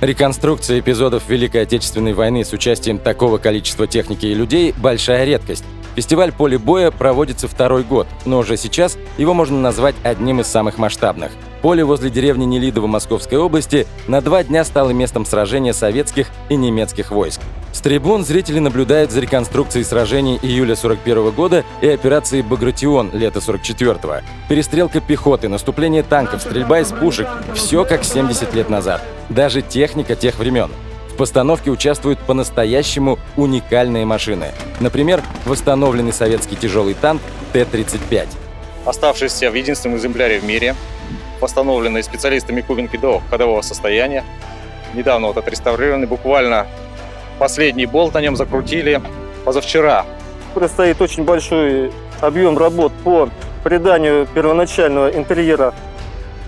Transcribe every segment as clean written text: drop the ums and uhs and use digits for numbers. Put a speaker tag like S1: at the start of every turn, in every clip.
S1: Реконструкция эпизодов Великой Отечественной войны с участием такого количества техники и людей – большая редкость. Фестиваль «Поле боя» проводится второй год, но уже сейчас его можно назвать одним из самых масштабных. Поле возле деревни Нелидово Московской области на 2 дня стало местом сражения советских и немецких войск. С трибун зрители наблюдают за реконструкцией сражений июля 1941 года и операции «Багратион» лета 1944. Перестрелка пехоты, наступление танков, стрельба из пушек – все как 70 лет назад. Даже техника тех времен. В постановке участвуют по-настоящему уникальные машины. Например, восстановленный советский тяжелый танк Т-35.
S2: Оставшийся в единственном экземпляре в мире, восстановленный специалистами Кубинки до ходового состояния. Недавно отреставрированный, буквально последний болт на нем закрутили позавчера.
S3: Предстоит очень большой объем работ по приданию первоначального интерьера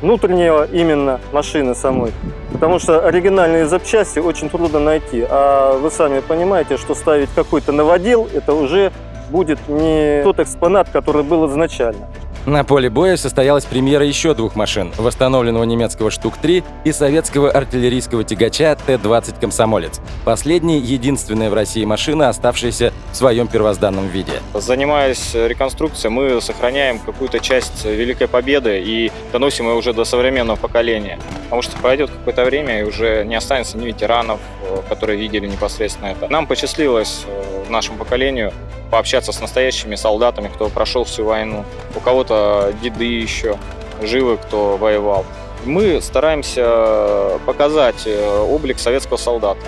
S3: внутреннего именно машины самой. Потому что оригинальные запчасти очень трудно найти. А вы сами понимаете, что ставить какой-то новодел, это уже будет не тот экспонат, который был изначально.
S1: На поле боя состоялась премьера еще 2 машин – восстановленного немецкого «Штук-3» и советского артиллерийского тягача Т-20 «Комсомолец». Последний – единственная в России машина, оставшаяся в своем первозданном виде.
S2: Занимаясь реконструкцией, мы сохраняем какую-то часть Великой Победы и доносим ее уже до современного поколения. Потому что пройдет какое-то время, и уже не останется ни ветеранов, которые видели непосредственно это. Нам посчастливилось нашему поколению пообщаться с настоящими солдатами, кто прошел всю войну. У кого-то деды еще живы, кто воевал. Мы стараемся показать облик советского солдата,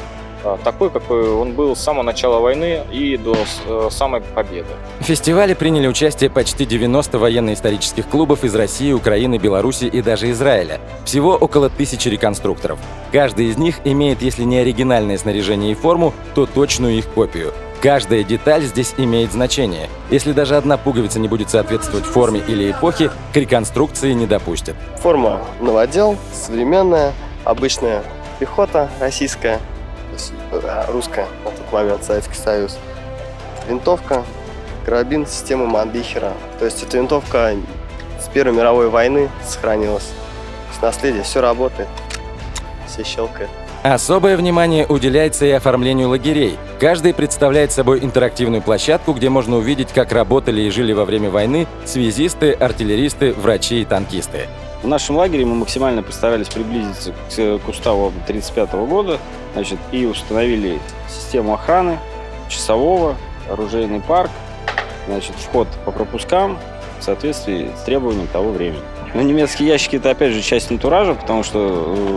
S2: такой, какой он был с самого начала войны и до самой победы.
S1: В фестивале приняли участие почти 90 военно-исторических клубов из России, Украины, Беларуси и даже Израиля. Всего около 1000 реконструкторов. Каждый из них имеет, если не оригинальное снаряжение и форму, то точную их копию. Каждая деталь здесь имеет значение. Если даже одна пуговица не будет соответствовать форме или эпохе, к реконструкции не допустят.
S4: Форма новодел, современная, обычная пехота российская, то есть русская на тот момент, Советский Союз. Винтовка, карабин системы Манлихера. То есть эта винтовка с Первой мировой войны сохранилась. С наследия все работает, все щелкает.
S1: Особое внимание уделяется и оформлению лагерей. Каждый представляет собой интерактивную площадку, где можно увидеть, как работали и жили во время войны связисты, артиллеристы, врачи и танкисты.
S5: В нашем лагере мы максимально постарались приблизиться к уставу 1935 года, и установили систему охраны, часового, оружейный парк, вход по пропускам в соответствии с требованиями того времени. Но немецкие ящики – это, опять же, часть антуража, потому что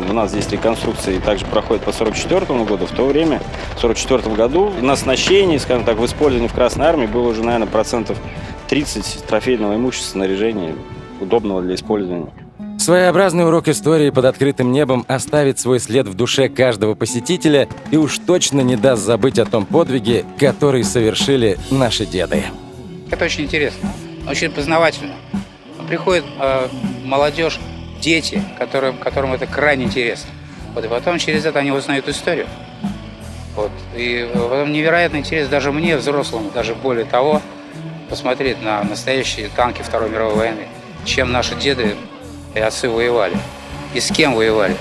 S5: у нас здесь реконструкции также проходят по 1944 году. В то время, в 1944 году, на оснащении, скажем так, в использовании в Красной Армии было уже, наверное, процентов 30 трофейного имущества, снаряжения, удобного для использования.
S1: Своеобразный урок истории под открытым небом оставит свой след в душе каждого посетителя и уж точно не даст забыть о том подвиге, который совершили наши деды.
S6: Это очень интересно, очень познавательно. Приходит молодежь, дети, которым это крайне интересно. И потом через это они узнают историю. И потом невероятный интерес даже мне, взрослому, даже более того, посмотреть на настоящие танки Второй мировой войны, чем наши деды и отцы воевали, и с кем воевали.